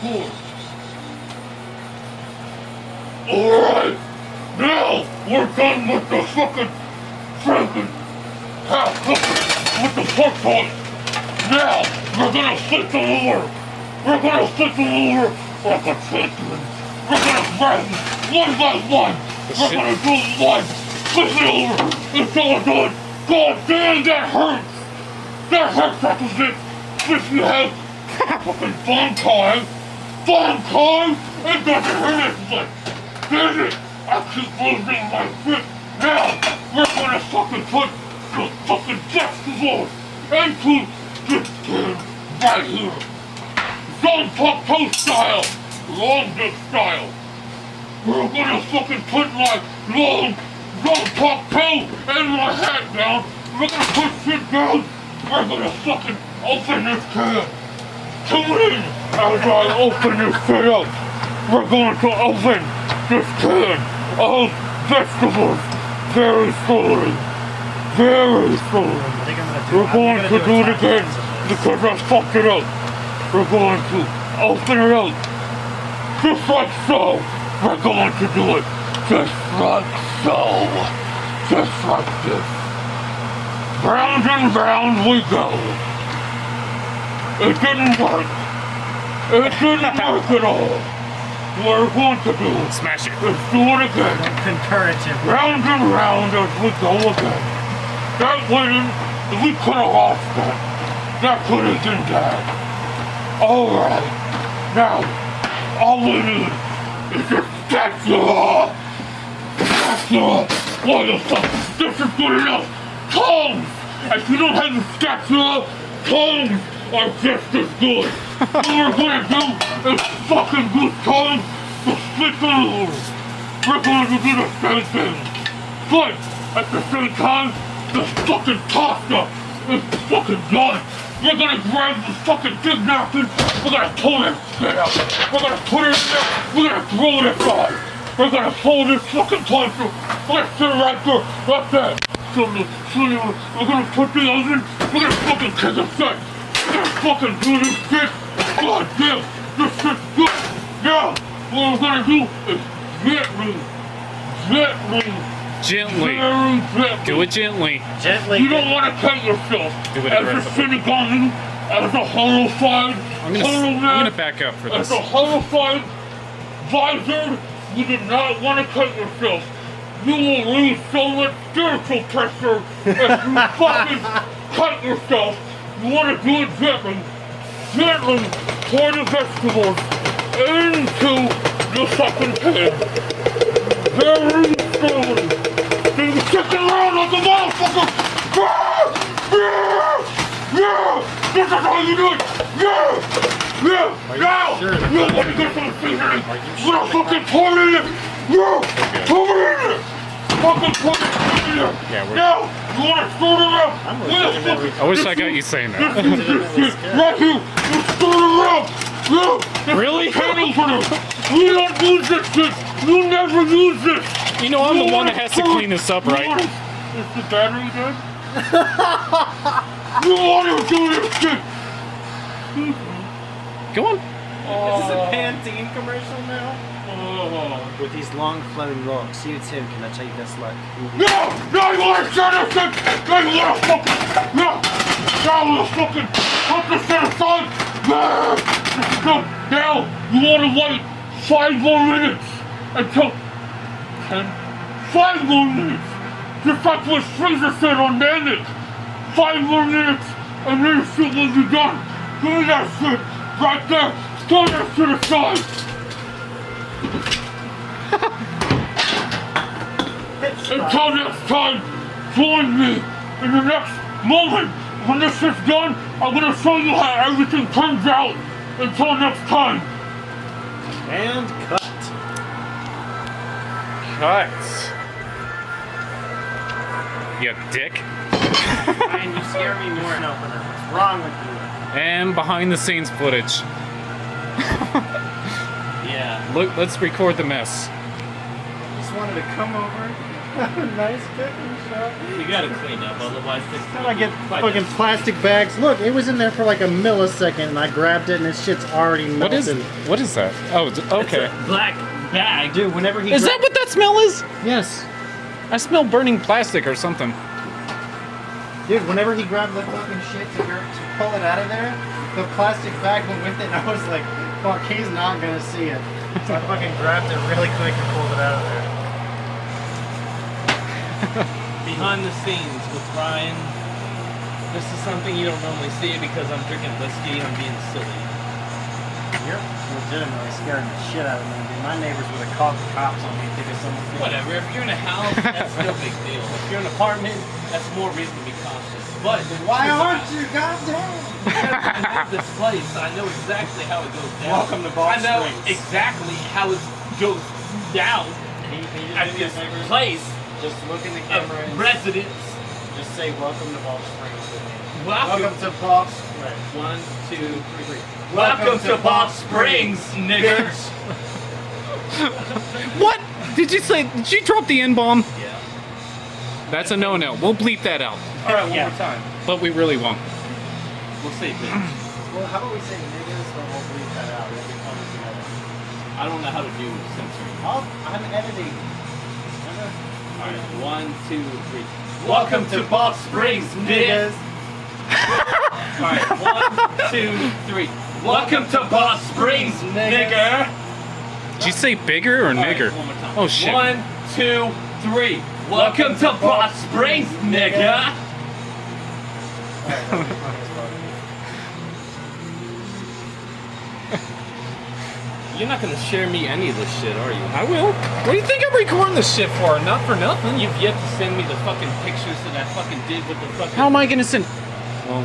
good. Alright, now we're done with the fucking with the pork toss. Now we're gonna flip the lure. We're gonna flip the lure like a chicken. We're gonna grab one by one. We're gonna do one. Flip the lure until we're done. God damn, that hurts. That hurts like a bitch. If you have fucking fun time, it doesn't hurt as much. Damn it, I keep losing my grip. Now, we're gonna fucking put the fucking vegetables into this can right here. Zone pop toast style, long dip style. We're gonna fucking put my long pop toe and my hat down. We're gonna put shit down. We're gonna fucking open this can. Tune in as I open this shit up. We're going to open this can of vegetables very slowly. Very slowly. We're going to do it again because I fucked it up. We're going to open it up just like so. We're going to do it just like so. Just like this. Round and round we go. It didn't work. It didn't work at all. What we're going to do smash it. Is do it again. Concurrative. Round and round as we go again. That winning, we could have lost that. That could have been bad. Alright. Now, all we need is a spatula. Spatula. What the fuck? This is good enough. Tongs! If you don't have the spatula, tongs are just as good. What we're gonna do is fucking good tongs to split the lure. We're going to do the same thing. But at the same time, the fucking pasta is fucking done. We're gonna grab the fucking big napkin. We're gonna pull that shit out. We're gonna put it in there. We're gonna throw it aside. We're gonna pull this fucking pasta. We're gonna sit it right there, like that. We're gonna put the oven, we're gonna fucking kick it set. We're gonna fucking do this shit. God damn, this shit's good. Now, what we're gonna do is gently. Gently. Very gently. Do it gently. Gently. You don't want to cut yourself. Do it as a Senegal, as a Hollowfied I'm gonna back up for as this. a Hollowfied visor, you do not want to cut yourself. You will lose so much spiritual pressure if you fucking cut yourself. You want to do it gently. Gently pour the vegetables into the fucking pan. Very slowly. Then you kick it around like a motherfucker. Yeah! This is how you do it! Yeah! Now! Sure You want to get some seasoning! We're gonna fucking pour it in it! Yeah! Pour it in it! Fucking pour it in there! Yeah, now! You want to stir it around! I wish I got you saying that. Right here! You stir it around! Yeah! Really? Hand opener! We don't use this shit! You never use this! You know I'm the one that has to clean this up, right? Is the battery dead? You want to do this shit! Go on. Is this a Pantene commercial now? With these long flowing locks. You too, can I take this look? No! No, you want to shut this shit! No, you want to fucking... No! Now we'll fucking put this shit aside! No! Now, you want to wait 5 more minutes until... 10? 5 more minutes! Just like what Freezer said on Bandit! 5 more minutes, and then the shit will be done! Give me that shit! Right there! Throw that shit aside! Until next time, join me in the next moment. When this shit's done, I'm gonna show you how everything turns out. Until next time. And cut. You dick. Ryan, you scare me more than opener. What's wrong with you? And behind the scenes footage. Yeah. Look, let's record the mess. Just wanted to come over, Nice cooking shot. You gotta clean up, otherwise this How do I get fucking plastic bags? Look, it was in there for like a millisecond, and I grabbed it, and this shit's already melted. What is that? Oh, okay. black bag. Dude, whenever he Is that what that smell is? Yes. I smell burning plastic or something. Dude, whenever he grabbed the fucking shit to pull it out of there, the plastic bag went with it, and I was like, fuck, he's not gonna see it. So I fucking grabbed it really quick and pulled it out of there. Behind the scenes with Ryan. This is something you don't normally see because I'm drinking whiskey. I'm being silly. You're legitimately scaring the shit out of me. Dude. My neighbors would have called the cops on me thinking someone. Whatever. If you're in a house, that's no big deal. If you're in an apartment, that's more reason to be cautious. But Why aren't you? Goddamn! I know this place. I know exactly how it goes down. Welcome to Ball I know Springs. exactly how it goes down at this place Just look in the of camera and residence. just say welcome to Ball Springs with me. Welcome to Ball Springs. 1, 2, 3. Welcome to Box Springs, niggers. What? Did you drop the N-bomb? Yeah. That's a no-no. We'll bleep that out. All right, one more time. But we really won't. We'll say bitch. Well, how about we say niggas, but we'll leave that out. It'll be fun together. I don't know how to do censoring. I'm editing. All right, 1, 2, 3. Welcome to Box Springs, niggas. All right, 1, 2, 3. Welcome to Box Springs, nigger. Did you say bigger or All right, nigger? one more time. Oh shit. 1, 2, 3. Welcome to Box Springs, nigga. You're not gonna share me any of this shit, are you? I will. What do you think I'm recording this shit for? Not for nothing. You've yet to send me the fucking pictures that I fucking did with the fucking. How am I gonna send? Well,